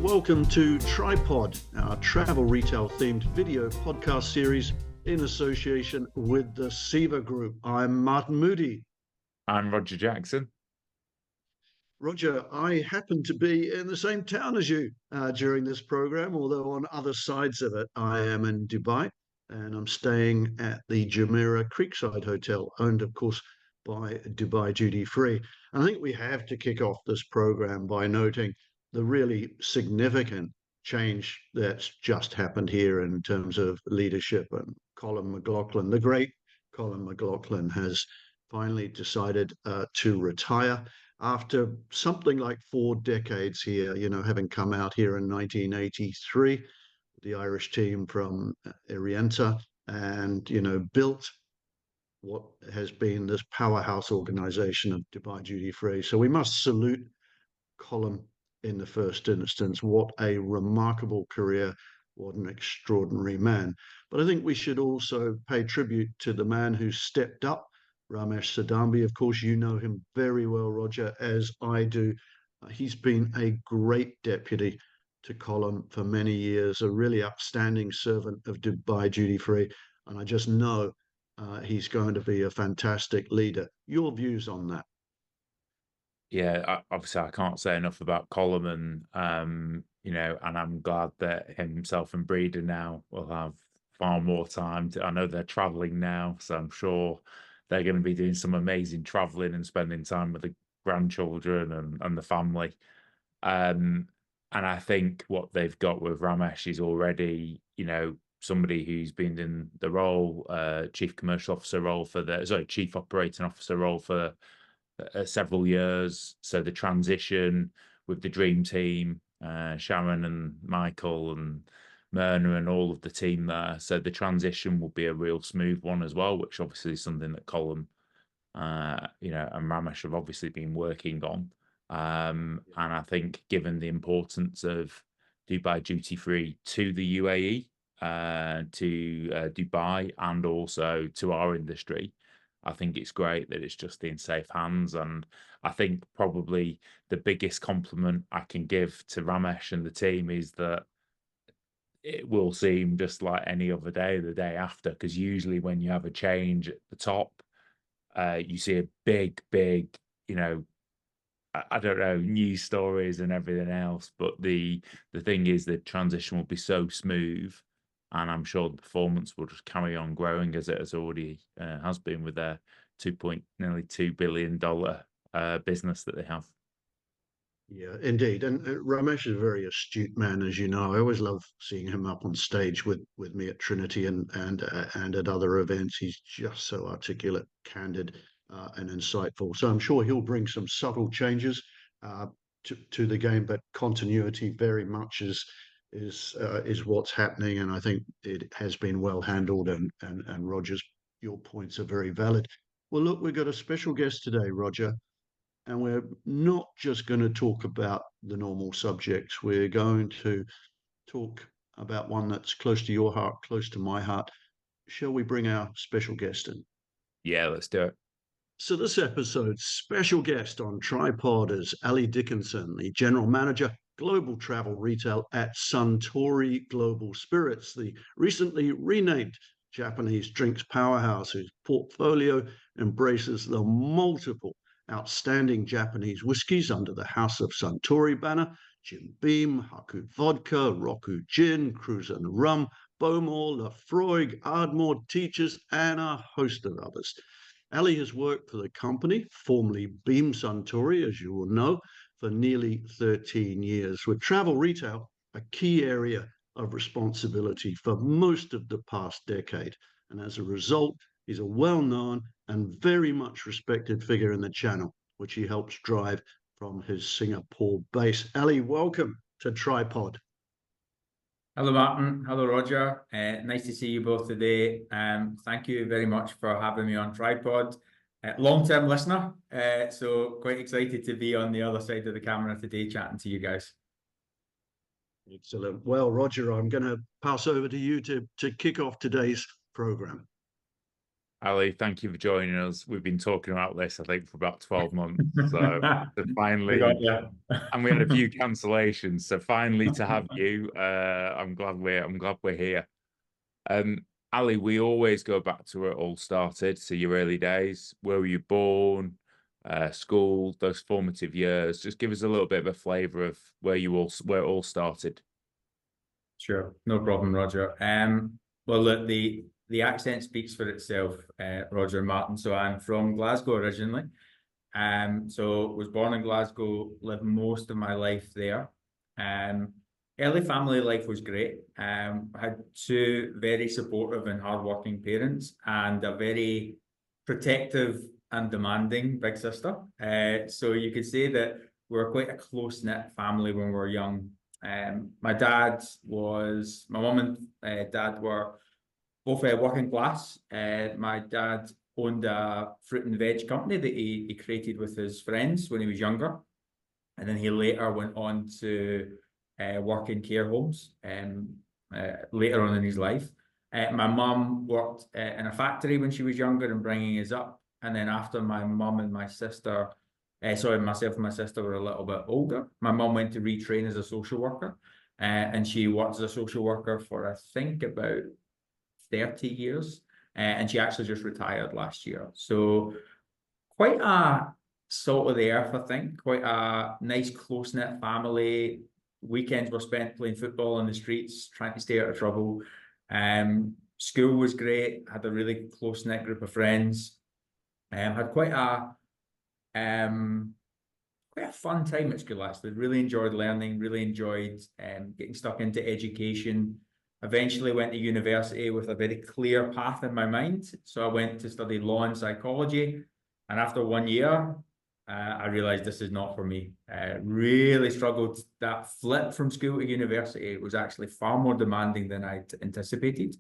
Welcome to Tripod, our travel retail themed video podcast series in association with the SEVA Group. I'm Martin Moodie. I'm Roger Jackson. Roger, I happen to be in the same town as you during this program, although on other sides of it, I am in Dubai and I'm staying at the Jumeirah Creekside Hotel, owned, of course, by Dubai Duty Free. And I think we have to kick off this program by noting the really significant change that's just happened here in terms of leadership. And Colin McLaughlin, the great Colin McLaughlin, has finally decided to retire after something like 4 decades here, having come out here in 1983, the Irish team from Orienta, and, built what has been this powerhouse organization of Dubai Duty Free. So we must salute Colin in the first instance. What a remarkable career. What an extraordinary man. But I think we should also pay tribute to the man who stepped up, Ramesh Sadambi. Of course, you know him very well, Roger, as I do. He's been a great deputy to Colin for many years, a really outstanding servant of Dubai Duty Free. And I just know he's going to be a fantastic leader. Your views on that? Yeah, obviously I can't say enough about Coleman, and I'm glad that himself and Breeder now will have far more time. I know they're traveling now, so I'm sure they're going to be doing some amazing traveling and spending time with the grandchildren and the family. And I think what they've got with Ramesh is already, somebody who's been in the role, chief commercial officer role chief operating officer role for several years. So the transition with the dream team, Sharon and Michael and Myrna and all of the team there. So the transition will be a real smooth one as well, which obviously is something that Colin, and Ramesh have obviously been working on. And I think given the importance of Dubai Duty Free to the UAE, to Dubai, and also to our industry, I think it's great that it's just in safe hands. And I think probably the biggest compliment I can give to Ramesh and the team is that it will seem just like any other day, the day after, because usually when you have a change at the top, you see a big, I don't know, news stories and everything else. But the thing is, the transition will be so smooth, and I'm sure the performance will just carry on growing as it has already has been with their nearly $2 billion business that they have. Yeah, indeed. And Ramesh is a very astute man, as you know. I always love seeing him up on stage with me at Trinity and at other events. He's just so articulate, candid, and insightful. So I'm sure he'll bring some subtle changes to the game, but continuity very much is what's happening. And I think it has been well handled. And Roger's, your points are very valid. Well, look, we've got a special guest today, Roger. And we're not just going to talk about the normal subjects. We're going to talk about one that's close to your heart, close to my heart. Shall we bring our special guest in? Yeah, let's do it. So this episode's special guest on Tripod is Ali Dickinson, the General Manager, Global Travel Retail at Suntory Global Spirits, the recently renamed Japanese drinks powerhouse whose portfolio embraces the multiple outstanding Japanese whiskies under the House of Suntory banner: Jim Beam, Haku Vodka, Roku Gin, Cruiser and Rum, Bowmore, Lafroig, Ardmore, Teachers, and a host of others. Ali has worked for the company, formerly Beam Suntory, as you will know, for nearly 13 years, with travel retail a key area of responsibility for most of the past decade. And as a result, he's a well-known and very much respected figure in the channel, which he helps drive from his Singapore base. Ali, welcome to Tripod. Hello, Martin. Hello, Roger. Nice to see you both today. Thank you very much for having me on Tripod. Long-term listener, so quite excited to be on the other side of the camera today chatting to you guys. Excellent. Well, Roger, I'm going to pass over to you to kick off today's program. Ali, thank you for joining us. We've been talking about this, I think, for about 12 months. So finally, and we had a few cancellations. So finally, to have you, I'm glad we're here. Ali, we always go back to where it all started, to your early days. Where were you born? School, those formative years. Just give us a little bit of a flavour of where it all started. Sure, no problem, Roger. Well, look, the accent speaks for itself, Roger Martin. So I'm from Glasgow originally. So was born in Glasgow, lived most of my life there. Early family life was great. Had two very supportive and hardworking parents and a very protective and demanding big sister. So you could say that we were quite a close-knit family when we were young. My mum and dad were both working class. My dad owned a fruit and veg company that he created with his friends when he was younger. And then he later went on to work in care homes later on in his life. My mum worked in a factory when she was younger and bringing us up. And then after my mum and my sister, myself and my sister were a little bit older, my mum went to retrain as a social worker. And she worked as a social worker for, I think, about 30 years. And she actually just retired last year. So quite a salt of the earth, I think. Quite a nice, close-knit family. Weekends were spent playing football on the streets, trying to stay out of trouble. School was great. Had a really close-knit group of friends. Had quite a fun time at school, actually. Really enjoyed learning, really enjoyed getting stuck into education. Eventually went to university with a very clear path in my mind. So I went to study law and psychology. And after 1 year, I realized this is not for me. Really struggled. That flip from school to university was actually far more demanding than I'd anticipated.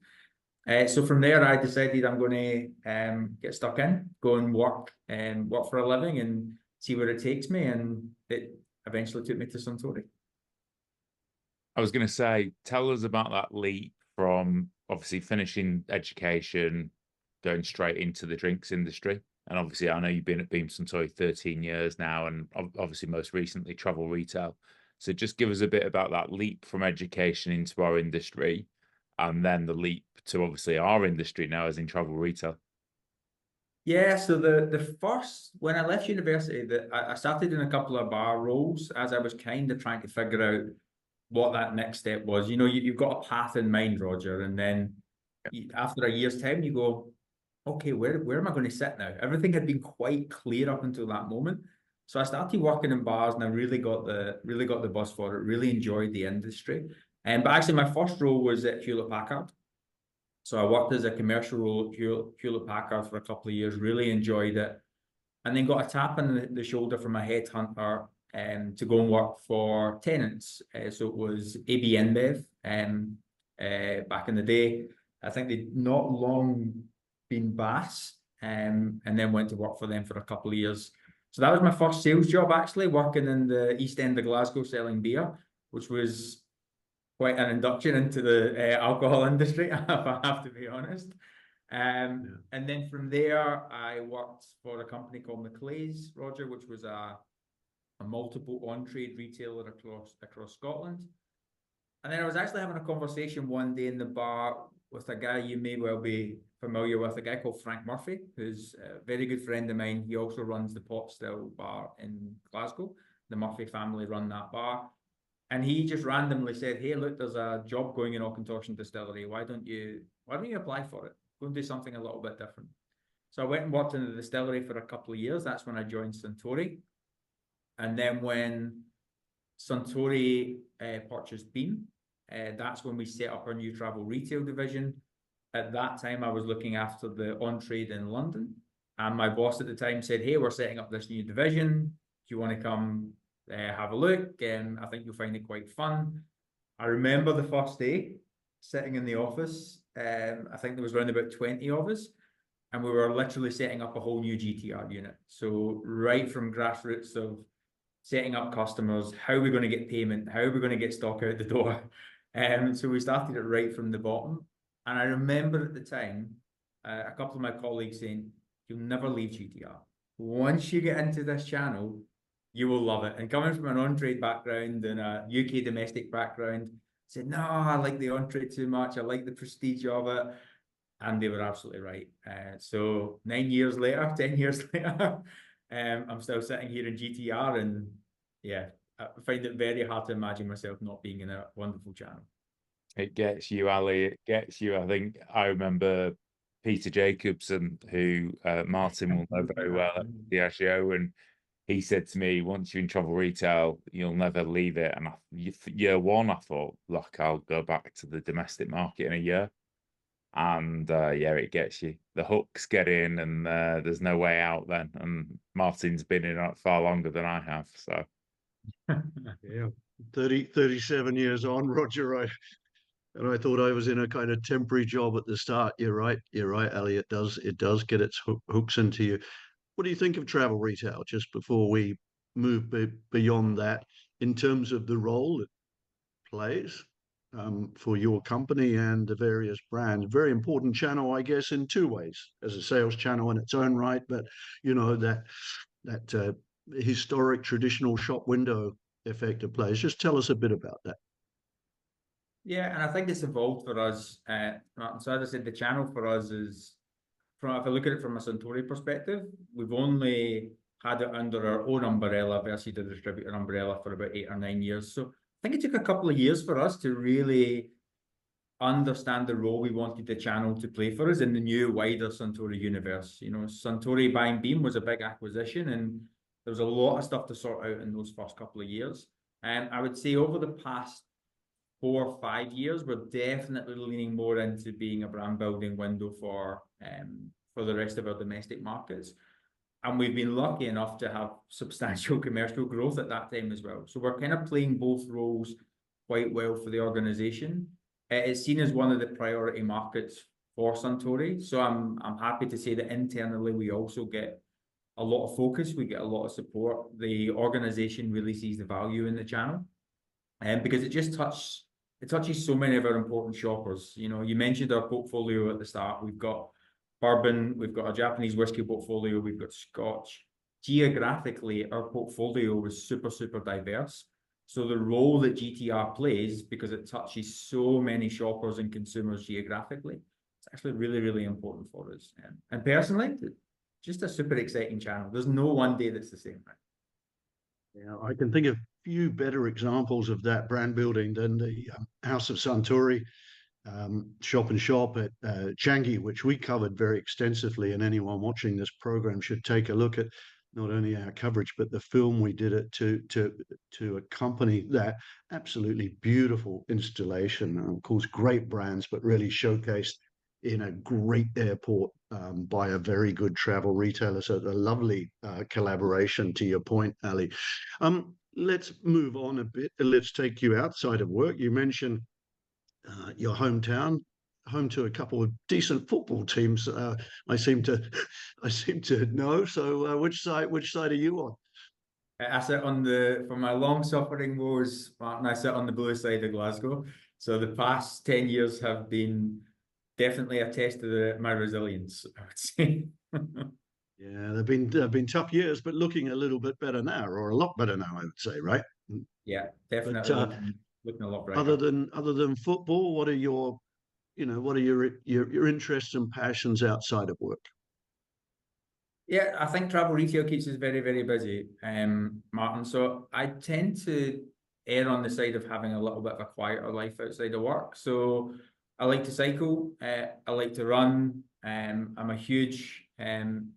So from there, I decided I'm going to get stuck in, go and work for a living and see where it takes me. And it eventually took me to Suntory. I was going to say, tell us about that leap from obviously finishing education, going straight into the drinks industry. And obviously, I know you've been at Beam Suntory 13 years now, and obviously most recently travel retail. So just give us a bit about that leap from education into our industry, and then the leap to obviously our industry now as in travel retail. Yeah, so the first, when I left university, I started in a couple of bar roles as I was kind of trying to figure out what that next step was. You know, you've got a path in mind, Roger, and then after a year's time, you go, okay, where am I going to sit now? Everything had been quite clear up until that moment. So I started working in bars and I really got the buzz for it, really enjoyed the industry. But actually my first role was at Hewlett-Packard. So I worked as a commercial role at Hewlett-Packard for a couple of years, really enjoyed it. And then got a tap on the shoulder from a headhunter to go and work for Tenants. So it was AB InBev back in the day. I think they'd not long been Bass, and then went to work for them for a couple of years. So that was my first sales job, actually, working in the East End of Glasgow selling beer, which was quite an induction into the alcohol industry, if I have to be honest. And then from there, I worked for a company called McClay's, Roger, which was a multiple on-trade retailer across Scotland. And then I was actually having a conversation one day in the bar with a guy you may well be familiar with, a guy called Frank Murphy, who's a very good friend of mine. He also runs the Pot Still bar in Glasgow. The Murphy family run that bar. And he just randomly said, hey, look, there's a job going in Auchentoshan Distillery. Why don't you apply for it? Go and do something a little bit different. So I went and worked in the distillery for a couple of years. That's when I joined Suntory. And then when Suntory purchased Beam, that's when we set up our new travel retail division. At that time, I was looking after the on-trade in London. And my boss at the time said, hey, we're setting up this new division. Do you want to come have a look? I think you'll find it quite fun. I remember the first day sitting in the office. I think there was around about 20 of us. And we were literally setting up a whole new GTR unit. So right from grassroots of setting up customers, how are we going to get payment? How are we going to get stock out the door? So we started it right from the bottom. And I remember at the time, a couple of my colleagues saying, you'll never leave GTR. Once you get into this channel, you will love it. And coming from an on-trade background and a UK domestic background, I said, no, I like the on-trade too much. I like the prestige of it. And they were absolutely right. So 9 years later, 10 years later, I'm still sitting here in GTR, and yeah, I find it very hard to imagine myself not being in a wonderful channel. It gets you, Ali. It gets you. I think I remember Peter Jacobson, who Martin will know very well at Diageo, and he said to me, once you're in travel retail, you'll never leave it. And year one, I thought, look, I'll go back to the domestic market in a year. And yeah, it gets you. The hooks get in, and there's no way out then. And Martin's been in it far longer than I have. So yeah, 37 years on, Roger. I thought I was in a kind of temporary job at the start. You're right, Ali. It does get its hooks into you. What do you think of travel retail? Just before we move beyond that, in terms of the role it plays for your company and the various brands. Very important channel, I guess, in two ways: as a sales channel in its own right, but you know that historic traditional shop window effect it plays. Just tell us a bit about that. Yeah, and I think it's evolved for us. So as I said, the channel for us is, if I look at it from a Suntory perspective, we've only had it under our own umbrella versus the distributor umbrella for about 8 or 9 years. So I think it took a couple of years for us to really understand the role we wanted the channel to play for us in the new wider Suntory universe. You know, Suntory buying Beam was a big acquisition, and there was a lot of stuff to sort out in those first couple of years. And I would say over the past 4 or 5 years, we're definitely leaning more into being a brand building window for the rest of our domestic markets. And we've been lucky enough to have substantial commercial growth at that time as well. So we're kind of playing both roles quite well for the organization. It's seen as one of the priority markets for Suntory. So I'm happy to say that internally we also get a lot of focus. We get a lot of support. The organization really sees the value in the channel, and because it just touches so many of our important shoppers. You know, you mentioned our portfolio at the start. We've got bourbon, we've got a Japanese whiskey portfolio, we've got Scotch. Geographically, our portfolio is super, super diverse. So the role that GTR plays, because it touches so many shoppers and consumers geographically, it's actually really, really important for us. And personally, just a super exciting channel. There's no one day that's the same. Yeah, I can think of few better examples of that brand building than the House of Suntory shop and shop at Changi, which we covered very extensively, and anyone watching this program should take a look at not only our coverage but the film we did it to accompany that absolutely beautiful installation. Of course, great brands, but really showcased in a great airport by a very good travel retailer. So a lovely collaboration, to your point, Ali. Let's move on a bit. Let's take you outside of work. You mentioned your hometown, home to a couple of decent football teams. I seem to know. So which side are you on? I sit on for my long-suffering woes, Martin, I sit on the blue side of Glasgow. So the past 10 years have been definitely a test of my resilience, I would say. Yeah, they've been tough years, but looking a little bit better now, or a lot better now, I would say, right? Yeah, definitely But, looking a lot brighter. Other than football, what are your interests and passions outside of work? Yeah, I think travel retail keeps us very, very busy, Martin. So I tend to err on the side of having a little bit of a quieter life outside of work. So I like to cycle, I like to run. I'm a huge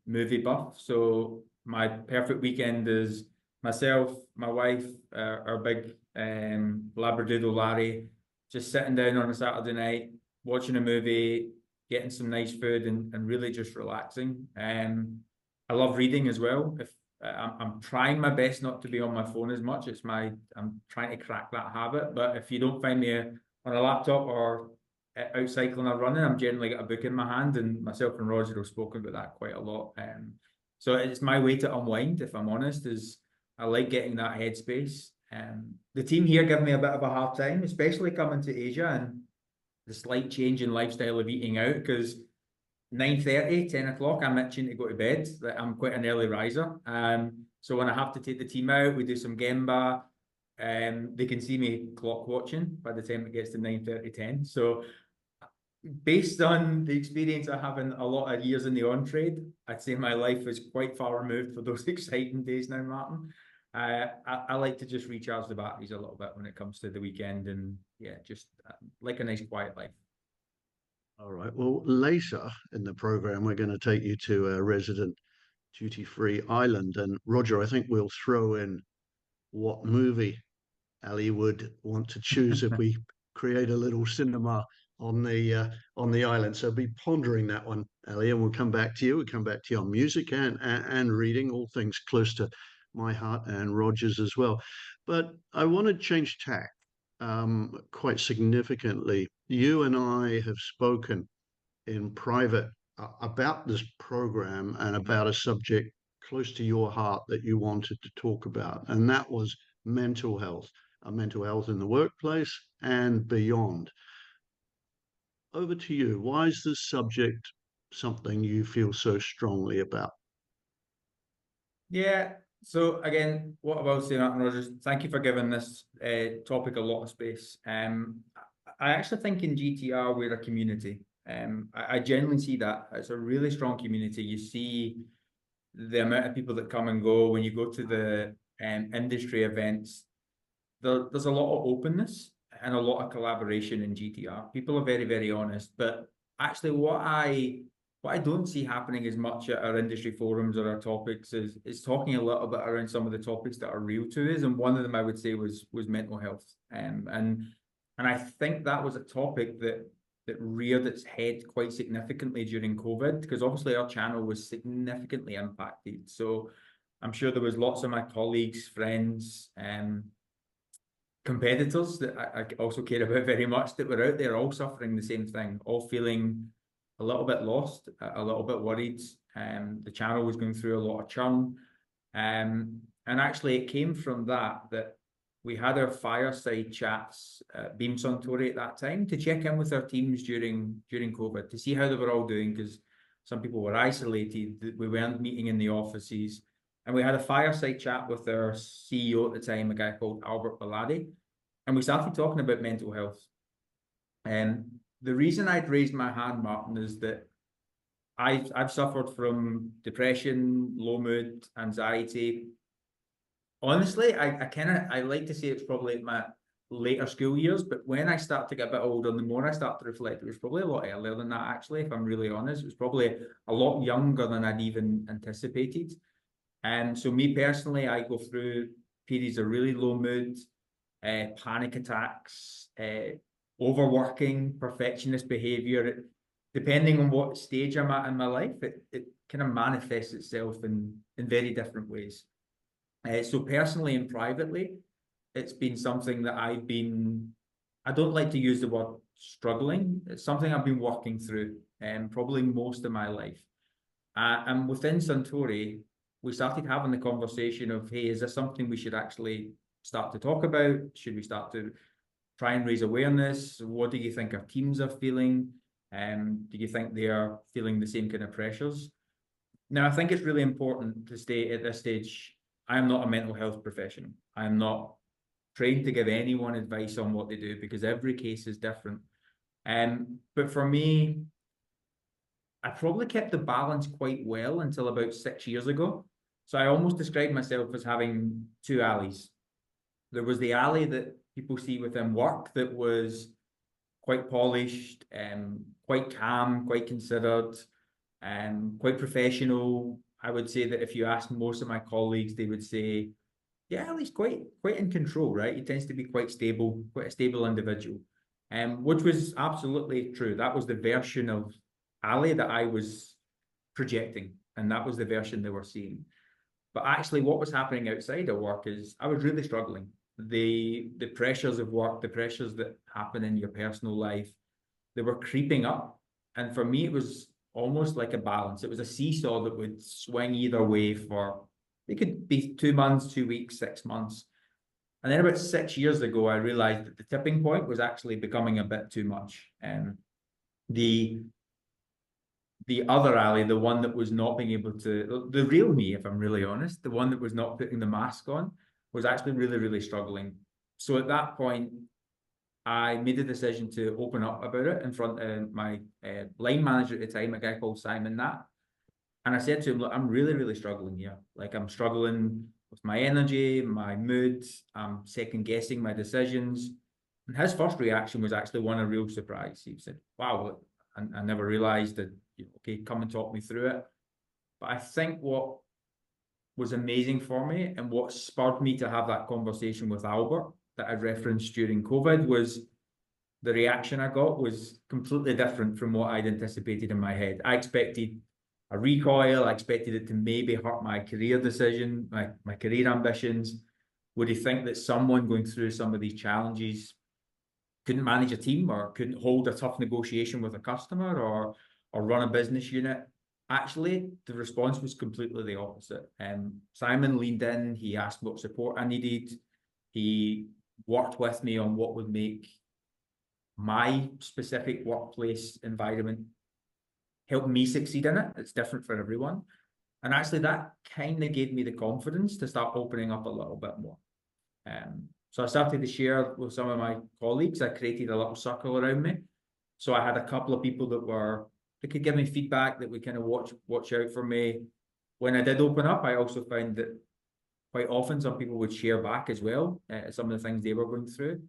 movie buff. So my perfect weekend is myself, my wife, our big Labradoodle Larry, just sitting down on a Saturday night, watching a movie, getting some nice food, and really just relaxing. I love reading as well. If I'm trying my best not to be on my phone as much. I'm trying to crack that habit. But if you don't find me on a laptop or out cycling or running, I'm generally got a book in my hand, and myself and Roger have spoken about that quite a lot. So it's my way to unwind, if I'm honest, is I like getting that headspace. The team here give me a bit of a hard time, especially coming to Asia and the slight change in lifestyle of eating out, because 9:30, 10 o'clock, I'm itching to go to bed. I'm quite an early riser. So when I have to take the team out, we do some Gemba. They can see me clock watching by the time it gets to 9:30, 10. So based on the experience I have in a lot of years in the on-trade, I'd say my life is quite far removed for those exciting days now, Martin. I like to just recharge the batteries a little bit when it comes to the weekend, and yeah, just like a nice quiet life. All right. Well, later in the program, we're going to take you to a resident duty-free island. And Roger, I think we'll throw in what movie Ali would want to choose if we create a little cinema on the island. So be pondering that one, Ali, and we'll come back to you. We'll come back to you on music and reading, all things close to my heart and Roger's as well. But I want to change tack quite significantly. You and I have spoken in private about this program and about a subject close to your heart that you wanted to talk about, and that was mental health in the workplace and beyond. Over to you. Why is this subject something you feel so strongly about? Yeah. So again, what about saying, Martin Rogers? Thank you for giving this topic a lot of space. I actually think in GTR we're a community. I genuinely see that it's a really strong community. You see the amount of people that come and go when you go to the industry events. There's a lot of openness and a lot of collaboration in GTR. People are very, very honest. But actually, what I don't see happening as much at our industry forums or our topics is talking a little bit around some of the topics that are real to us. And one of them I would say was mental health. And I think that was a topic that reared its head quite significantly during COVID, because obviously our channel was significantly impacted. So I'm sure there was lots of my colleagues, friends, competitors that I also care about very much that were out there all suffering the same thing, all feeling a little bit lost, a little bit worried. The channel was going through a lot of churn. And actually it came from that we had our fireside chats at Beam Suntory at that time to check in with our teams during COVID, to see how they were all doing, because some people were isolated, we weren't meeting in the offices. And we had a fireside chat with our CEO at the time, a guy called admirably, and we started talking about mental health. And the reason I'd raised my hand, Martin, is that I've suffered from depression, low mood, anxiety. Honestly, I like to say it's probably my later school years, but when I start to get a bit older, the more I start to reflect, it was probably a lot earlier than that, actually, if I'm really honest. It was probably a lot younger than I'd even anticipated. And so me personally, I go through periods of really low mood, panic attacks, overworking, perfectionist behavior. Depending on what stage I'm at in my life, it kind of manifests itself in very different ways. So personally and privately, it's been something that I don't like to use the word struggling. It's something I've been working through probably most of my life. And within Suntory, we started having the conversation of, hey, is this something we should actually start to talk about? Should we start to try and raise awareness? What do you think our teams are feeling? Do you think they are feeling the same kind of pressures? Now, I think it's really important to state at this stage, I am not a mental health professional. I am not trained to give anyone advice on what they do, because every case is different. But for me, I probably kept the balance quite well until about 6 years ago. So I almost describe myself as having two alleys. There was the alley that people see within work that was quite polished, quite calm, quite considered, quite professional. I would say that if you ask most of my colleagues, they would say, yeah, Ali's quite in control, right? He tends to be quite stable, quite a stable individual, which was absolutely true. That was the version of Ali that I was projecting, and that was the version they were seeing. But actually what was happening outside of work is I was really struggling. The pressures of work, the pressures that happen in your personal life, they were creeping up. And for me, it was almost like a balance. It was a seesaw that would swing either way it could be 2 months, 2 weeks, 6 months. And then about 6 years ago, I realized that the tipping point was actually becoming a bit too much. The the other Ali, the one that was not being able to, the real me, if I'm really honest, the one that was not putting the mask on, was actually really, really struggling. So at that point, I made a decision to open up about it in front of my line manager at the time, a guy called Simon Nat. And I said to him, look, I'm really, really struggling here. Like, I'm struggling with my energy, my mood, I'm second guessing my decisions. And his first reaction was actually one of real surprise. He said, wow, I never realized that, okay, come and talk me through it. But I think what was amazing for me and what spurred me to have that conversation with Albert that I referenced during COVID was the reaction I got was completely different from what I'd anticipated in my head. I expected a recoil. I expected it to maybe hurt my career decision, my career ambitions. Would he think that someone going through some of these challenges couldn't manage a team or couldn't hold a tough negotiation with a customer or run a business unit? Actually, the response was completely the opposite. Simon leaned in. He asked what support I needed. He worked with me on what would make my specific workplace environment help me succeed in it. It's different for everyone. And actually that kind of gave me the confidence to start opening up a little bit more. So I started to share with some of my colleagues. I created a little circle around me. So I had a couple of people that could give me feedback, that would kind of watch out for me. When I did open up, I also found that quite often some people would share back as well, some of the things they were going through.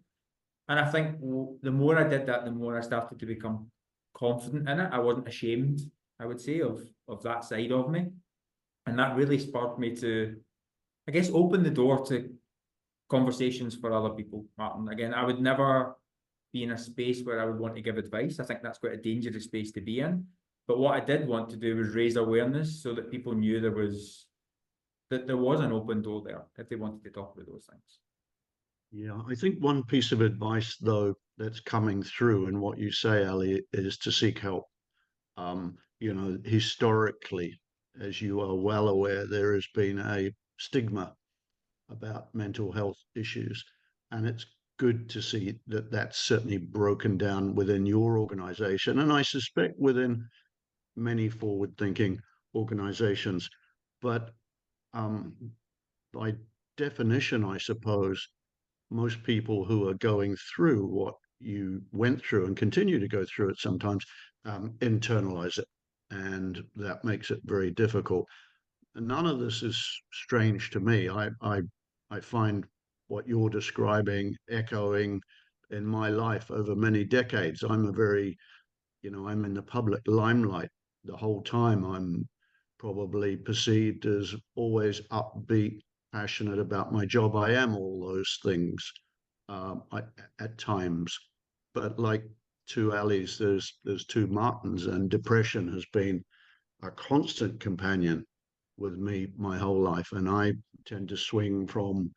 And I think the more I did that, the more I started to become confident in it. I wasn't ashamed, I would say, of that side of me. And that really spurred me to, I guess, open the door to conversations for other people, Martin. Again, I would never be in a space where I would want to give advice. I think that's quite a dangerous space to be in. But what I did want to do was raise awareness so that people knew there was an open door there if they wanted to talk about those things. Yeah, I think one piece of advice, though, that's coming through in what you say, Ali, is to seek help. Historically, as you are well aware, there has been a stigma about mental health issues, and it's good to see that that's certainly broken down within your organization, and I suspect within many forward-thinking organizations. But by definition, I suppose, most people who are going through what you went through and continue to go through it sometimes internalize it, and that makes it very difficult. And none of this is strange to me. I find what you're describing echoing in my life over many decades. I'm in the public limelight the whole time. I'm probably perceived as always upbeat, passionate about my job. I am all those things at times, but like two Alis, there's two Martins, and depression has been a constant companion with me my whole life. And I tend to swing from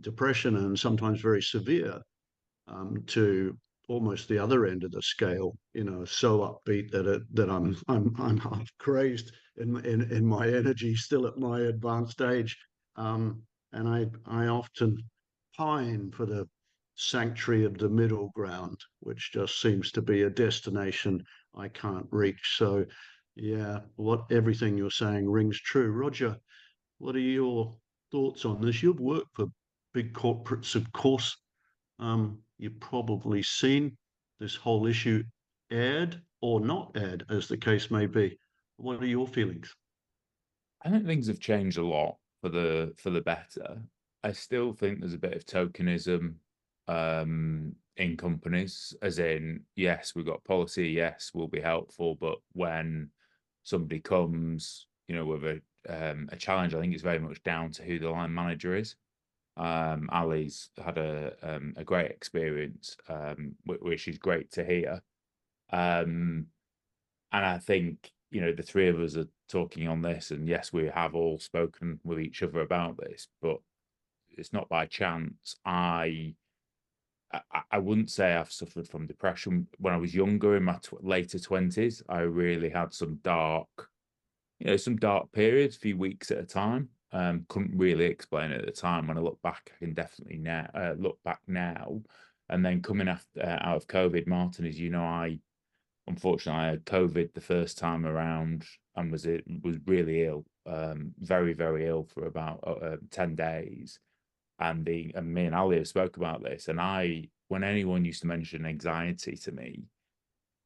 depression, and sometimes very severe, to almost the other end of the scale. So upbeat that I'm half crazed in my energy still at my advanced age. And I often pine for the sanctuary of the middle ground, which just seems to be a destination I can't reach. So yeah, everything you're saying rings true. Roger, what are your thoughts on this? You've worked for big corporates, of course. You've probably seen this whole issue aired or not aired, as the case may be. What are your feelings? I think things have changed a lot for the better. I still think there's a bit of tokenism in companies, as in, yes, we've got policy, yes, we'll be helpful, but when somebody comes, with a challenge, I think it's very much down to who the line manager is. Ali's had a great experience, which is great to hear. And I think, the three of us are talking on this, and yes, we have all spoken with each other about this, but it's not by chance. I wouldn't say I've suffered from depression. When I was younger, in my later 20s, I really had some dark periods, a few weeks at a time. Couldn't really explain it at the time. When I look back, I can definitely look back now. And then coming out of COVID, Martin, as you know, unfortunately, I had COVID the first time around and was really ill, very, very ill for about 10 days. And me and Ali have spoke about this. And when anyone used to mention anxiety to me,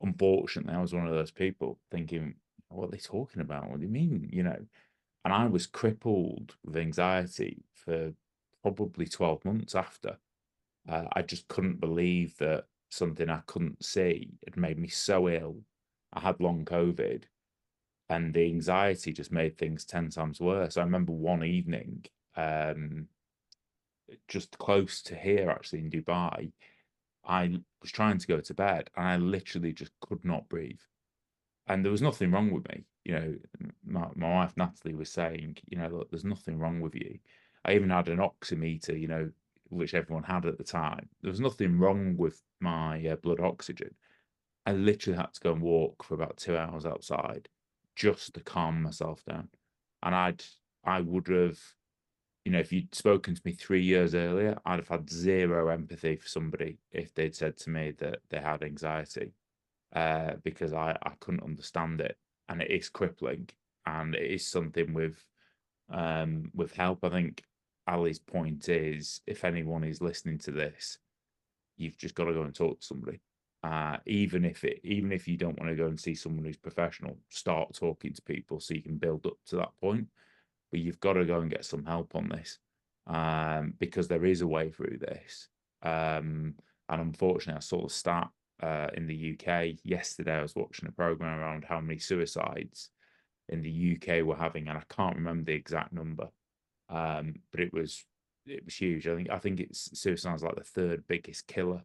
unfortunately, I was one of those people thinking, what are they talking about? What do you mean? And I was crippled with anxiety for probably 12 months after. I just couldn't believe that something I couldn't see had made me so ill. I had long COVID, and the anxiety just made things 10 times worse. I remember one evening, just close to here, actually in Dubai, I was trying to go to bed, and I literally just could not breathe. And there was nothing wrong with me. My wife Natalie was saying, look, there's nothing wrong with you. I even had an oximeter, which everyone had at the time. There was nothing wrong with my blood oxygen. I literally had to go and walk for about 2 hours outside just to calm myself down. And I would have, if you'd spoken to me 3 years earlier, I'd have had zero empathy for somebody if they'd said to me that they had anxiety, because I couldn't understand it. And it is crippling, and it is something with help. I think Ali's point is, if anyone is listening to this, you've just got to go and talk to somebody. Even if you don't want to go and see someone who's professional, start talking to people so you can build up to that point. But you've got to go and get some help on this, because there is a way through this. And unfortunately, I saw the stat in the UK yesterday. I was watching a program around how many suicides in the UK we're having, and I can't remember the exact number, but it was huge. I think suicide's like the third biggest killer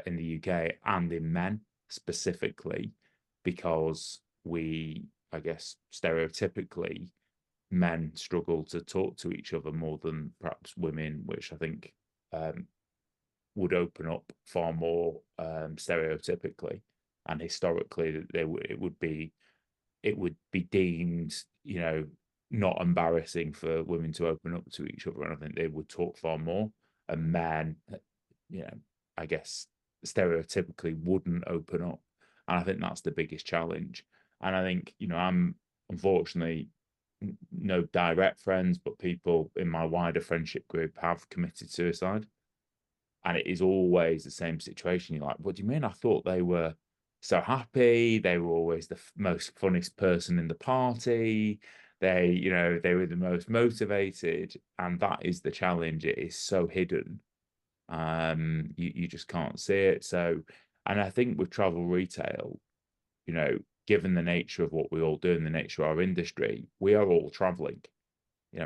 in the UK, and in men specifically, because I guess stereotypically, men struggle to talk to each other more than perhaps women, which I think would open up far more stereotypically and historically. It would be deemed, not embarrassing for women to open up to each other, and I think they would talk far more. And men, I guess stereotypically wouldn't open up, and I think that's the biggest challenge. And I think, I'm unfortunately no direct friends, but people in my wider friendship group have committed suicide, and it is always the same situation. You're like, what do you mean? I thought they were so happy. They were always the most funniest person in the party. They were the most motivated, and that is the challenge. It is so hidden. You just can't see it. So, and I think with travel retail, given the nature of what we all do and the nature of our industry, we are all traveling.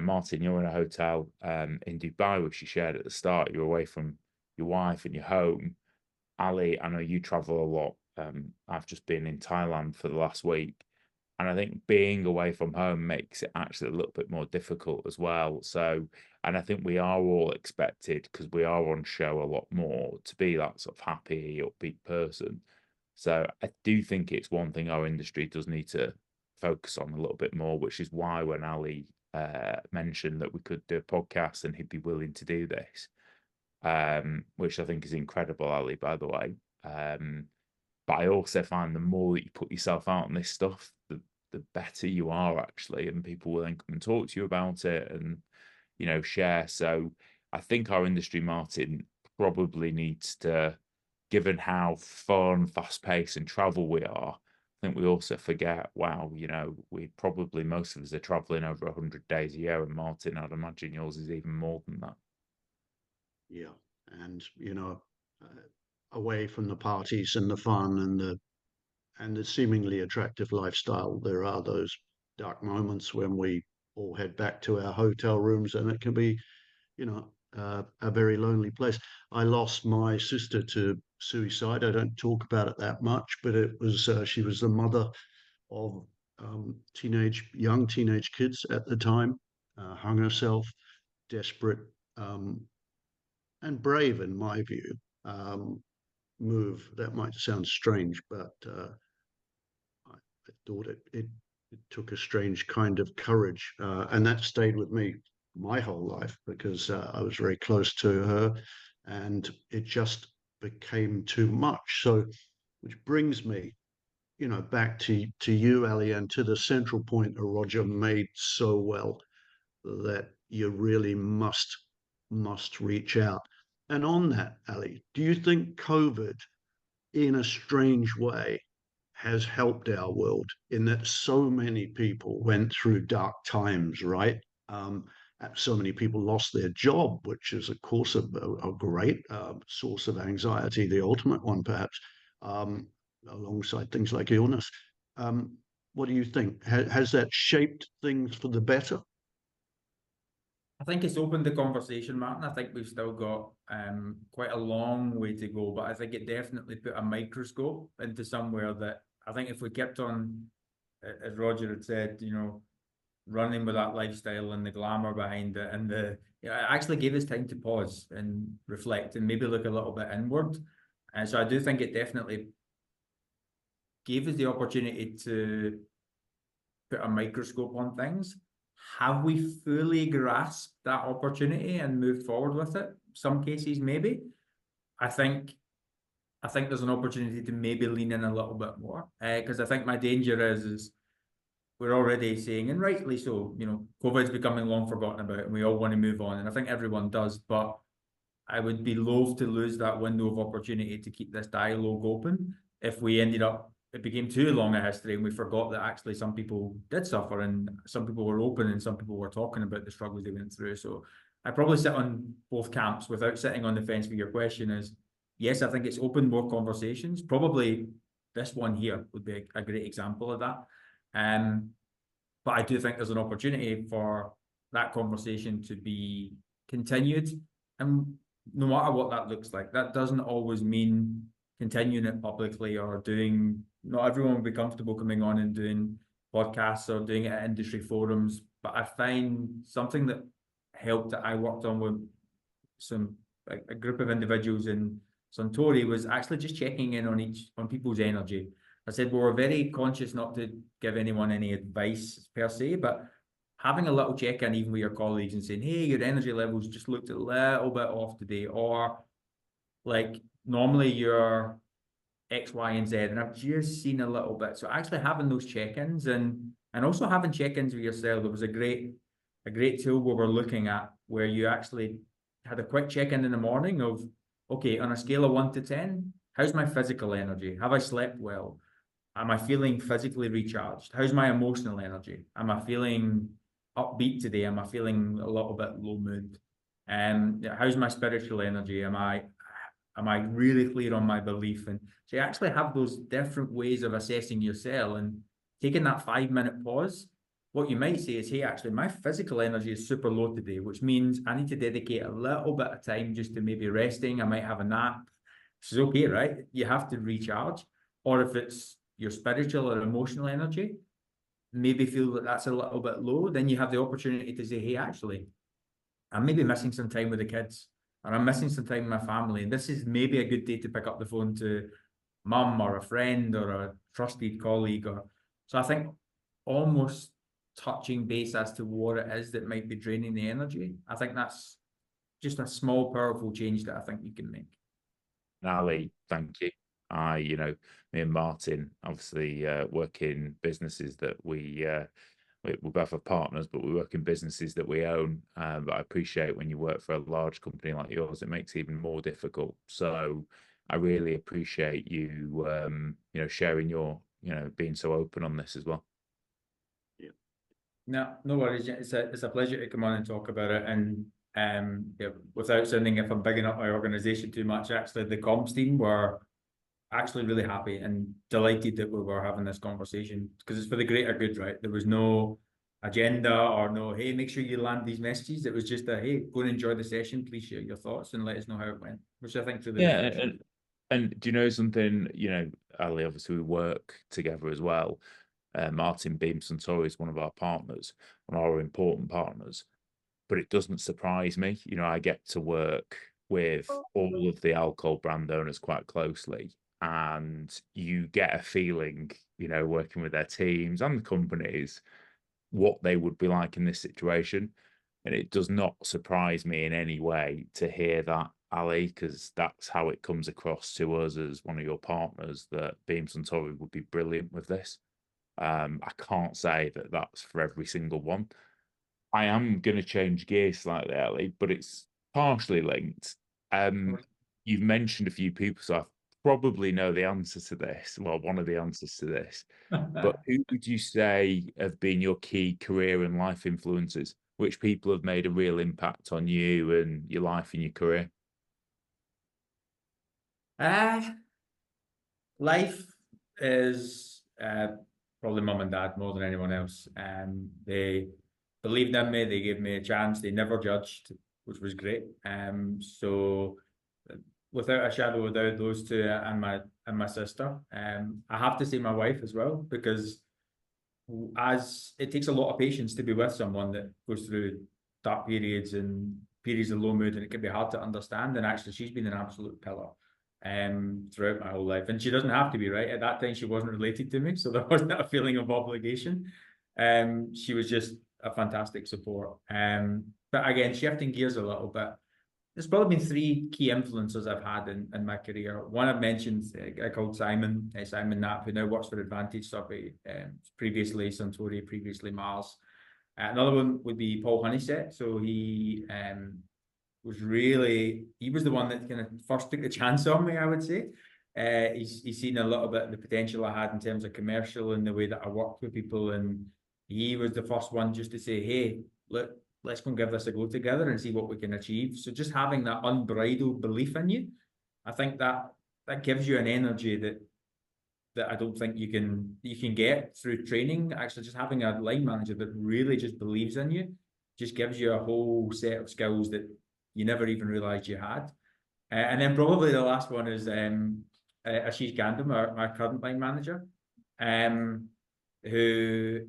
Martin, you're in a hotel in Dubai, which you shared at the start. You're away from your wife and your home. Ali, I know you travel a lot. I've just been in Thailand for the last week, and I think being away from home makes it actually a little bit more difficult as well. So, and I think we are all expected, because we are on show a lot more, to be that sort of happy, upbeat person. So I do think it's one thing our industry does need to focus on a little bit more, which is why when Ali mentioned that we could do a podcast and he'd be willing to do this, which I think is incredible, Ali, by the way. But I also find the more that you put yourself out on this stuff, the better you are, actually, and people will then come and talk to you about it and, share. So I think our industry, Martin, probably needs to, given how fun, fast-paced and travel we are, I think we also forget, wow, we probably, most of us are traveling over 100 days a year, and Martin, I'd imagine yours is even more than that. Yeah, and away from the parties and the fun and the seemingly attractive lifestyle, there are those dark moments when we all head back to our hotel rooms, and it can be, a very lonely place. I lost my sister to suicide. I don't talk about it that much, but it was she was the mother of young teenage kids at the time. Hung herself, desperate and brave, in my view. Move that might sound strange, but I thought it took a strange kind of courage, and that stayed with me my whole life, because I was very close to her, and it just became too much. So which brings me, back to you, Ali, and to the central point that Roger made so well, that you really must reach out. And on that, Ali, do you think COVID, in a strange way, has helped our world in that so many people went through dark times, right? So many people lost their job, which is, of course, a great source of anxiety, the ultimate one, perhaps, um, alongside things like illness. Um, what do you think? Has that shaped things for the better? I think it's opened the conversation, Martin. I think we've still got quite a long way to go, but I think it definitely put a microscope into somewhere that I think if we kept on, as Roger had said, running with that lifestyle and the glamour behind it, and it actually gave us time to pause and reflect and maybe look a little bit inward. And so I do think it definitely gave us the opportunity to put a microscope on things. Have we fully grasped that opportunity and moved forward with it? Some cases, maybe. I think there's an opportunity to maybe lean in a little bit more, because I think my danger is we're already saying, and rightly so, COVID's becoming long forgotten about, and we all want to move on, and I think everyone does. But I would be loath to lose that window of opportunity to keep this dialogue open if we ended up, it became too long a history and we forgot that actually some people did suffer and some people were open and some people were talking about the struggles they went through. So I probably sit on both camps without sitting on the fence for your question is, yes, I think it's opened more conversations. Probably this one here would be a great example of that. But I do think there's an opportunity for that conversation to be continued. And no matter what that looks like, that doesn't always mean continuing it publicly or doing, not everyone will be comfortable coming on and doing podcasts or doing it at industry forums. But I find something that helped that I worked on with a group of individuals in Suntory was actually just checking in on people's energy. I said, well, we're very conscious not to give anyone any advice per se, but having a little check-in even with your colleagues and saying, hey, your energy levels just looked a little bit off today, or like normally you're X, Y, and Z, and I've just seen a little bit. So actually having those check-ins and also having check-ins with yourself. There was a great tool we were looking at where you actually had a quick check-in in the morning of, okay, on a scale of 1 to 10, how's my physical energy? Have I slept well? Am I feeling physically recharged? How's my emotional energy? Am I feeling upbeat today? Am I feeling a little bit low mood? And how's my spiritual energy? Am I really clear on my belief? And so you actually have those different ways of assessing yourself and taking that 5-minute pause. What you might say is, hey, actually, my physical energy is super low today, which means I need to dedicate a little bit of time just to maybe resting. I might have a nap. Which is okay, right? You have to recharge. Or if it's your spiritual or emotional energy, maybe feel that that's a little bit low, then you have the opportunity to say, hey, actually, I'm maybe missing some time with the kids, or I'm missing some time with my family. And this is maybe a good day to pick up the phone to mum or a friend or a trusted colleague. So I think almost touching base as to what it is that might be draining the energy. I think that's just a small, powerful change that I think you can make. Ali, thank you. Me and Martin obviously work in businesses that we both have partners, but we work in businesses that we own. But I appreciate when you work for a large company like yours, it makes it even more difficult. So I really appreciate you, sharing your, being so open on this as well. Yeah. No worries. It's a pleasure to come on and talk about it. And without sounding if I'm bigging up my organization too much, actually the comms team were actually really happy and delighted that we were having this conversation because it's for the greater good, right? There was no agenda or no, hey, make sure you land these messages. It was just hey, go and enjoy the session. Please share your thoughts and let us know how it went, which I think really and do you know something? Ali, obviously we work together as well. Martin Beam Suntory is one of our partners, one of our important partners. But it doesn't surprise me. I get to work with all of the alcohol brand owners quite closely, and you get a feeling, working with their teams and the companies, what they would be like in this situation. And it does not surprise me in any way to hear that Ali, because that's how it comes across to us as one of your partners, that Beam Suntory would be brilliant with this. I can't say that that's for every single one. I am going to change gears slightly, Ali, but it's partially linked. You've mentioned a few people, so I probably know the answer to this. Well, one of the answers to this. But who would you say have been your key career and life influences? Which people have made a real impact on you and your life and your career? Life is probably mum and dad more than anyone else. They believed in me. They gave me a chance. They never judged, which was great. So without a shadow of a doubt, those two and my sister. I have to say my wife as well, because as it takes a lot of patience to be with someone that goes through dark periods and periods of low mood, and it can be hard to understand. And actually, she's been an absolute pillar throughout my whole life. And she doesn't have to be, right? At that time, she wasn't related to me, so there wasn't a feeling of obligation. She was just a fantastic support. But again, shifting gears a little bit, there's probably been three key influences I've had in my career. One I've mentioned, a guy called Simon Knapp, who now works for Advantage Survey, previously Suntory, previously Mars. Another one would be Paul Honeysett. So he was the one that kind of first took the chance on me, I would say. He's seen a little bit of the potential I had in terms of commercial and the way that I worked with people. And he was the first one just to say, hey, look, let's go and give this a go together and see what we can achieve. So just having that unbridled belief in you, I think that gives you an energy that I don't think you can get through training. Actually, just having a line manager that really just believes in you just gives you a whole set of skills that you never even realized you had. And then probably the last one is Ashish Gandham, my current line manager, who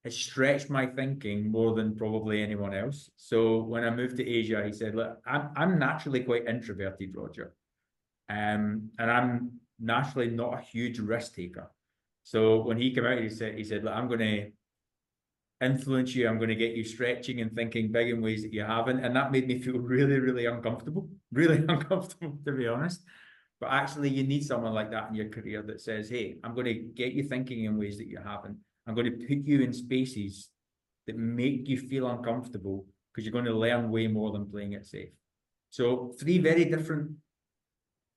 has stretched my thinking more than probably anyone else. So when I moved to Asia, he said, look, I'm naturally quite introverted, Roger. And I'm naturally not a huge risk taker. So when he came out, he said, look, I'm going to influence you. I'm going to get you stretching and thinking big in ways that you haven't. And that made me feel really, really uncomfortable, to be honest. But actually, you need someone like that in your career that says, hey, I'm going to get you thinking in ways that you haven't. I'm going to put you in spaces that make you feel uncomfortable, because you're going to learn way more than playing it safe. So three very different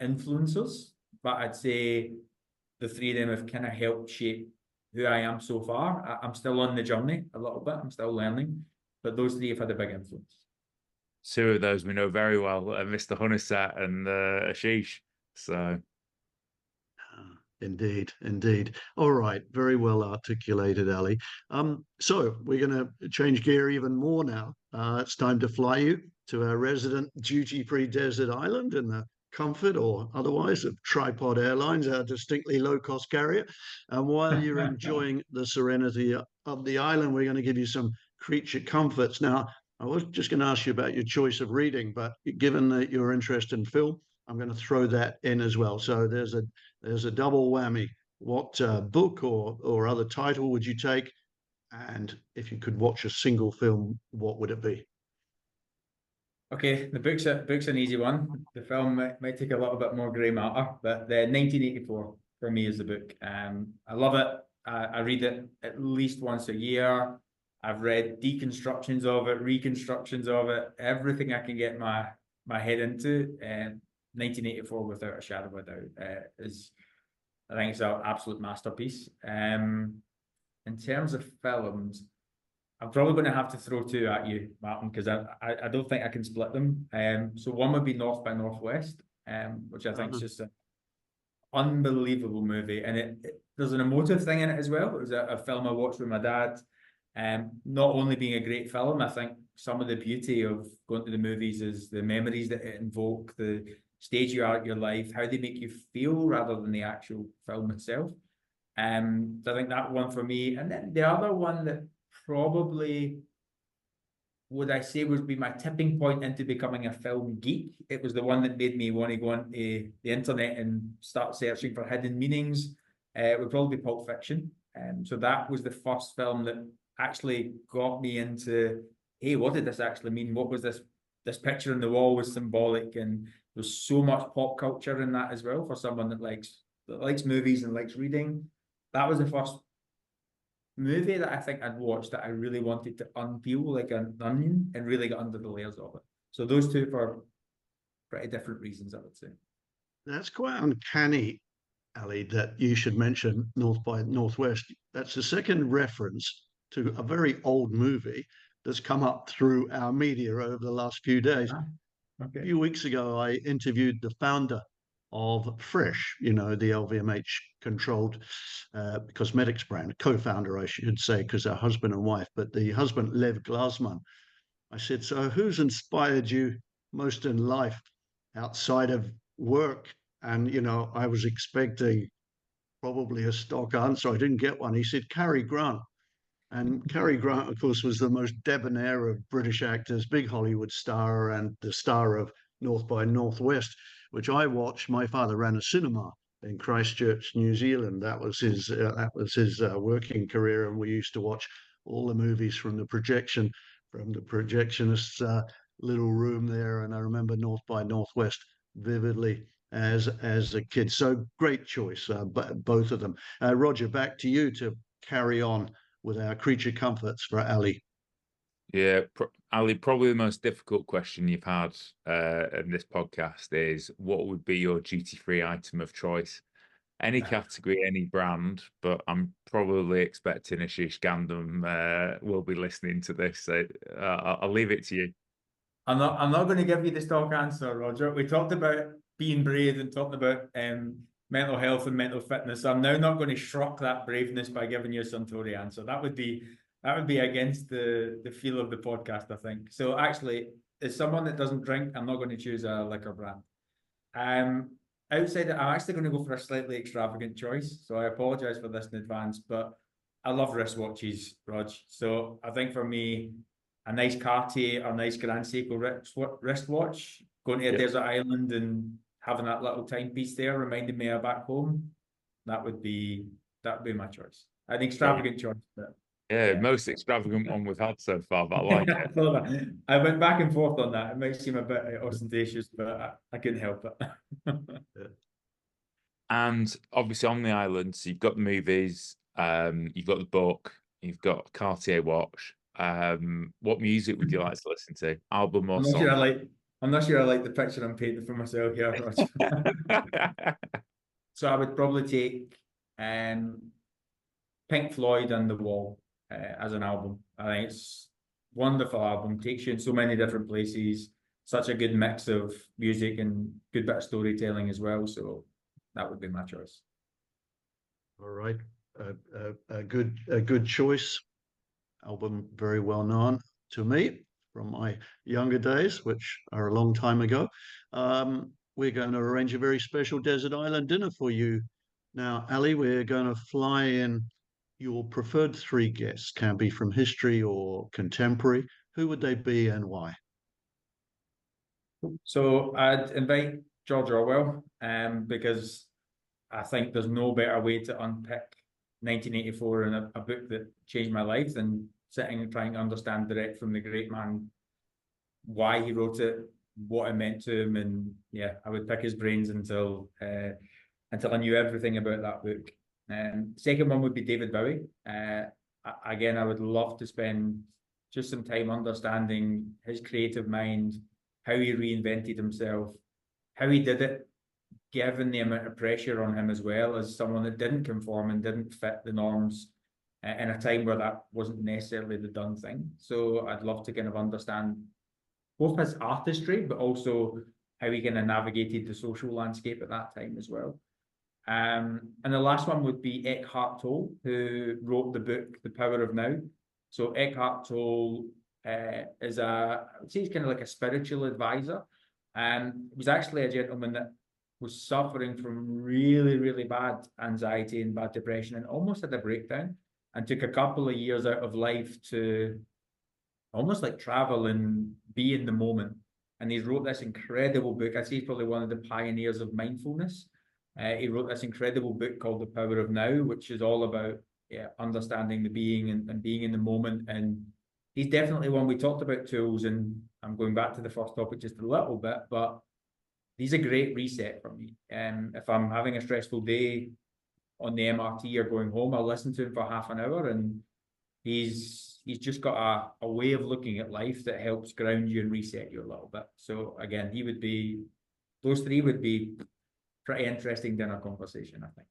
influencers, but I'd say the three of them have kind of helped shape who I am so far. I'm still on the journey a little bit. I'm still learning, but those three have had a big influence. Two of those we know very well, Mr. Honeysett and Ashish. So. Indeed. All right, very well articulated, Ali. So we're going to change gear even more now. It's time to fly you to our resident duty-free desert island in the comfort or otherwise of Tripod Airlines, our distinctly low-cost carrier. And while you're enjoying the serenity of the island, we're going to give you some creature comforts. Now, I was just going to ask you about your choice of reading, but given that you're interested in film, I'm going to throw that in as well. So there's a double whammy. What book or other title would you take? And if you could watch a single film, what would it be? Okay, the book's an easy one. The film might take a little bit more grey matter, but the 1984 for me is the book. I love it. I read it at least once a year. I've read deconstructions of it, reconstructions of it, everything I can get my head into. 1984, without a shadow of a doubt, I think it's an absolute masterpiece. In terms of films, I'm probably going to have to throw two at you, Martin, because I don't think I can split them. So one would be North by Northwest, which I think is just an unbelievable movie, and there's an emotive thing in it as well. It was a film I watched with my dad. Not only being a great film, I think some of the beauty of going to the movies is the memories that it invoke, the stage you are at your life, how they make you feel rather than the actual film itself. So I think that one for me. And then the other one that probably would be my tipping point into becoming a film geek. It was the one that made me want to go onto the internet and start searching for hidden meanings. It would probably be Pulp Fiction. So that was the first film that actually got me into, hey, what did this actually mean? What was this this picture on the wall was symbolic, and there's so much pop culture in that as well for someone that likes movies and likes reading. That was the first movie that I think I'd watched that I really wanted to unpeel like an onion and really get under the layers of it. So those two for pretty different reasons, I would say. That's quite uncanny, Ali, that you should mention North by Northwest. That's the second reference to a very old movie that's come up through our media over the last few days. Okay. A few weeks ago, I interviewed the founder of Fresh, the LVMH controlled cosmetics brand, co-founder, I should say, because they're husband and wife, but the husband, Lev Glasman. I said, so who's inspired you most in life outside of work? And, I was expecting probably a stock answer. I didn't get one. He said, Cary Grant. And Cary Grant, of course, was the most debonair of British actors, big Hollywood star, and the star of North by Northwest, which I watched. My father ran a cinema in Christchurch, New Zealand. That was his working career, and we used to watch all the movies from the projectionist's little room there. And I remember North by Northwest vividly as a kid. So great choice, both of them. Roger, back to you to carry on with our creature comforts for Ali. Yeah, Ali, probably the most difficult question you've had in this podcast is, what would be your duty-free item of choice? Any category, any brand, but I'm probably expecting Ashish Gandham will be listening to this, so I'll leave it to you. I'm not going to give you the stock answer, Roger. We talked about being brave and talked about mental health and mental fitness. I'm now not going to shrug that braveness by giving you a Suntory answer. That would be against the feel of the podcast, I think. So actually, as someone that doesn't drink, I'm not going to choose a liquor brand. Outside that, I'm actually going to go for a slightly extravagant choice. So I apologize for this in advance, but I love wristwatches, Rog. So I think for me, a nice Cartier or a nice Grand Seiko wristwatch, going to a desert island and having that little timepiece there reminding me of back home, that would be my choice. An extravagant choice. But, most extravagant one we've had so far, but I like it. I went back and forth on that. It might seem a bit ostentatious, but I couldn't help it. And obviously on the island, so you've got the movies, you've got the book, you've got Cartier watch. What music would you like to listen to? Album or song? I'm not sure I like the picture I'm painting for myself here, Roger. So I would probably take Pink Floyd and The Wall as an album. I think it's a wonderful album, takes you in so many different places, such a good mix of music and good bit of storytelling as well. So that would be my choice. All right, a good choice. Album very well known to me from my younger days, which are a long time ago. We're going to arrange a very special desert island dinner for you. Now, Ali, we're going to fly in your preferred three guests, can be from history or contemporary. Who would they be and why? So I'd invite George Orwell, because I think there's no better way to unpick 1984 in a book that changed my life than sitting and trying to understand direct from the great man why he wrote it, what it meant to him, and I would pick his brains until I knew everything about that book. Second one would be David Bowie. Again, I would love to spend just some time understanding his creative mind, how he reinvented himself, how he did it, given the amount of pressure on him as well as someone that didn't conform and didn't fit the norms in a time where that wasn't necessarily the done thing. So I'd love to kind of understand both his artistry, but also how he kind of navigated the social landscape at that time as well. And the last one would be Eckhart Tolle, who wrote the book The Power of Now. So Eckhart Tolle is I would say he's kind of like a spiritual advisor. He was actually a gentleman that was suffering from really, really bad anxiety and bad depression and almost had a breakdown, and took a couple of years out of life to almost like travel and be in the moment. And he wrote this incredible book. I'd say he's probably one of the pioneers of mindfulness. He wrote this incredible book called The Power of Now, which is all about understanding the being and being in the moment. And he's definitely one. We talked about tools, and I'm going back to the first topic just a little bit, but he's a great reset for me. If I'm having a stressful day on the MRT or going home, I'll listen to him for half an hour, and he's just got a way of looking at life that helps ground you and reset you a little bit. So again, those three would be pretty interesting dinner conversation, I think.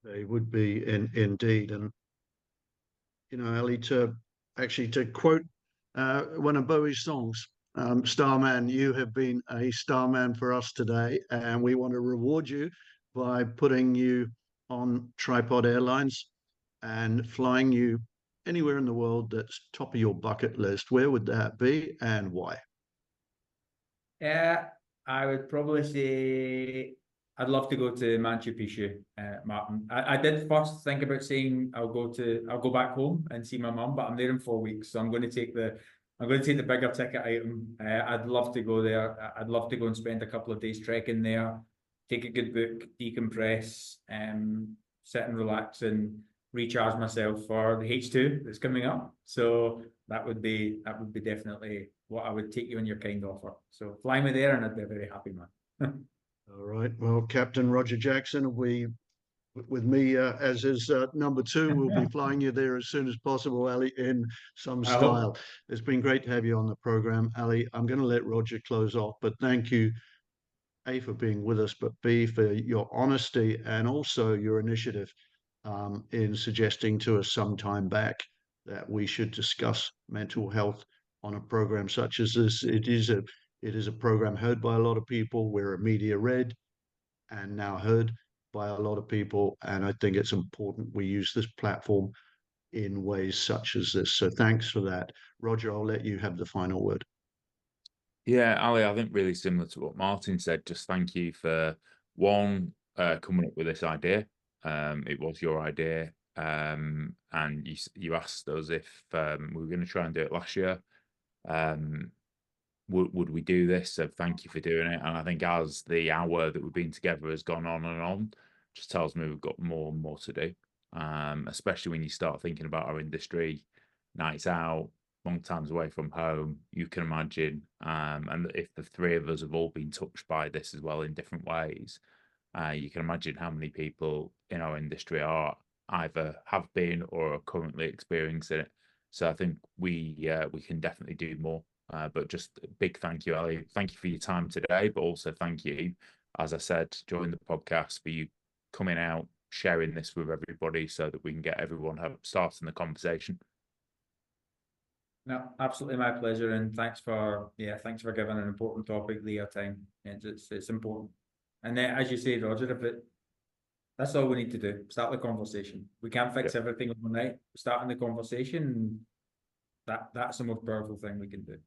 They would be indeed. And, you know, Ali, to quote one of Bowie's songs, Starman, you have been a starman for us today, and we want to reward you by putting you on Tripod Airlines and flying you anywhere in the world that's top of your bucket list. Where would that be and why? Yeah, I would probably say I'd love to go to Machu Picchu, Martin. I did first think about saying I'll go back home and see my mum, but I'm there in 4 weeks, so I'm going to take the bigger ticket item. I'd love to go there. I'd love to go and spend a couple of days trekking there, take a good book, decompress, sit and relax and recharge myself for the H2 that's coming up. So that would be definitely what I would take you on your kind offer. So fly me there, and I'd be a very happy man. All right. Well, Captain Roger Jackson, with me as is number two, we'll be flying you there as soon as possible, Ali, in some style. It's been great to have you on the program, Ali. I'm going to let Roger close off, but thank you, A, for being with us, but B, for your honesty and also your initiative in suggesting to us some time back that we should discuss mental health on a program such as this. It is a program heard by a lot of people. We're a media read and now heard by a lot of people. And I think it's important we use this platform in ways such as this. So thanks for that. Roger, I'll let you have the final word. Yeah, Ali, I think really similar to what Martin said. Just thank you for coming up with this idea. It was your idea, and you asked us if we were going to try and do it last year. Would we do this? So thank you for doing it. And I think as the hour that we've been together has gone on and on, just tells me we've got more and more to do. Especially when you start thinking about our industry, nights out, long times away from home, you can imagine. And if the three of us have all been touched by this as well in different ways, you can imagine how many people in our industry are either have been or are currently experiencing it. So I think we can definitely do more. But just a big thank you, Ali. Thank you for your time today, but also thank you, as I said during the podcast, for you coming out, sharing this with everybody so that we can get everyone starting the conversation. No, absolutely my pleasure, and thanks for giving an important topic the airtime. It's important, and then, as you say, Roger, that's all we need to do. Start the conversation. We can't fix everything overnight. Starting the conversation, that's the most powerful thing we can do.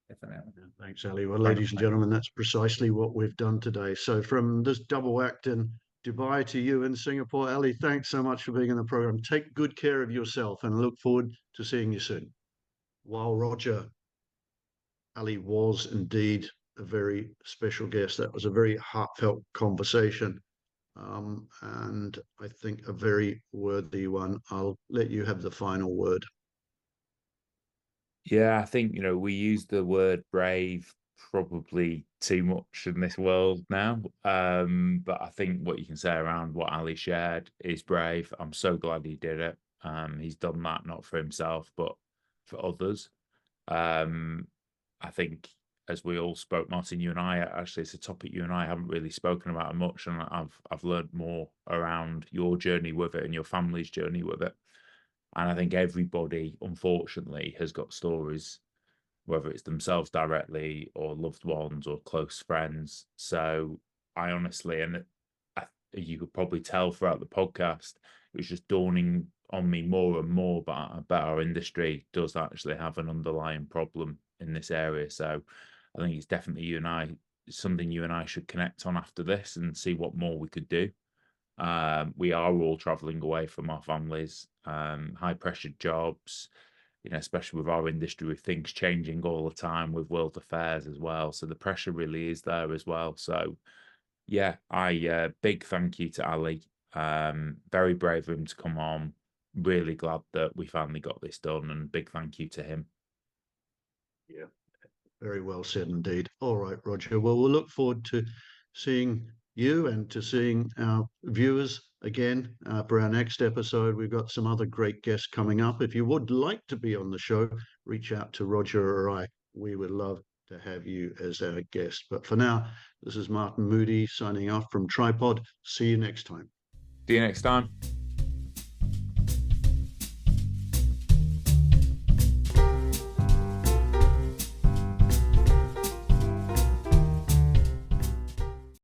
Definitely. Thanks, Ali. Well, ladies and gentlemen, that's precisely what we've done today. So from this double act in Dubai to you in Singapore, Ali, thanks so much for being in the program. Take good care of yourself and look forward to seeing you soon. While Roger, Ali was indeed a very special guest. That was a very heartfelt conversation, and I think a very worthy one. I'll let you have the final word. Yeah, I think, we use the word brave probably too much in this world now. But I think what you can say around what Ali shared is brave. I'm so glad he did it. He's done that not for himself, but for others. I think, as we all spoke, Martin, you and I, actually, it's a topic you and I haven't really spoken about much, and I've learned more around your journey with it and your family's journey with it. And I think everybody, unfortunately, has got stories, whether it's themselves directly or loved ones or close friends. So I honestly, and you could probably tell throughout the podcast, it was just dawning on me more and more, but I bet our industry does actually have an underlying problem in this area. So I think it's definitely something you and I should connect on after this and see what more we could do. We are all traveling away from our families, high pressured jobs, especially with our industry, with things changing all the time, with world affairs as well. So the pressure really is there as well. So yeah, big thank you to Ali. Very brave of him to come on. really glad that we finally got this done, and big thank you to him. Yeah, very well said indeed. All right, Roger. Well, we'll look forward to seeing you and to seeing our viewers again for our next episode. We've got some other great guests coming up. If you would like to be on the show, reach out to Roger or I. We would love to have you as our guest. But for now, this is Martin Moodie signing off from Tripod. See you next time. See you next time.